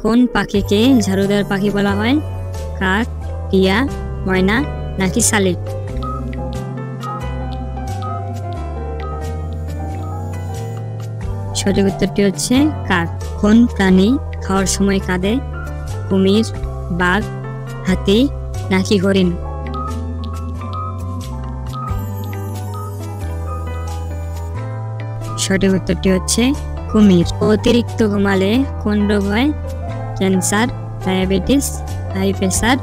কোন পাখিকে ঝাড়ুদার পাখি বলা হয়? কাক, টিয়া, ময়না নাকি শালিক? সঠিক উত্তরটি হচ্ছে কাক। কোন প্রাণী খাওয়ার সময় কাঁদে? কুমির, বাঘ, হাতি নাকি হরিণ? সঠিক উত্তরটি হচ্ছে কুমির। অতিরিক্ত ঘুমালে কোন রোগ হয়? ক্যান্সার, ডায়াবেটিস, হাই প্রেসার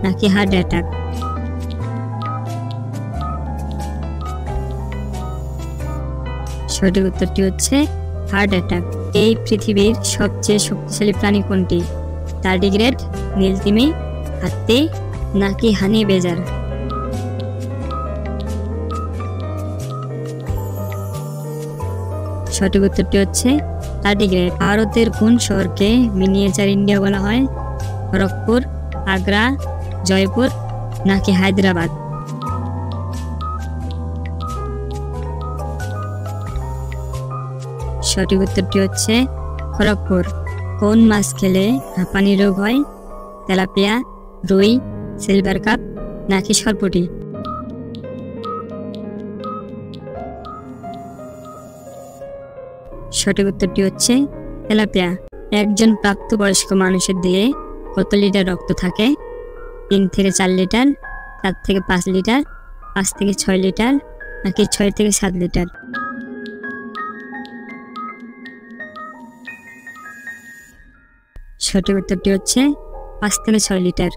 নাকি হার্ট অ্যাটাক? সঠিক উত্তরটি হচ্ছে হার্ট অ্যাটাক। এই পৃথিবীর সবচেয়ে শক্তিশালী প্রাণী কোনটি? টার্ডিগ্রেড, নীলতিমি, হাতি নাকি হানি বেজার? সঠিক উত্তরটি হচ্ছে টার্ডিগ্রেড। ভারতের কোন শহরকে মিনিয়েচার ইন্ডিয়া বলা হয়? খড়গপুর, আগ্রা, জয়পুর নাকি হায়দ্রাবাদ? সঠিক উত্তরটি হচ্ছে খড়গপুর। কোন মাছ খেলে হাঁপানি রোগ হয়? তেলাপিয়া, রুই, সিলভার কাপ নাকি সরপুঁটি? সঠিক উত্তরটি হচ্ছে তেলাপিয়া। একজন প্রাপ্তবয়স্ক মানুষের দেহে কত লিটার রক্ত থাকে? 3 থেকে 4 লিটার, 4 থেকে 5 লিটার, 5 থেকে 6 লিটার নাকি 6 থেকে 7 লিটার? সঠিক উত্তরটি হচ্ছে 5 থেকে 6 লিটার।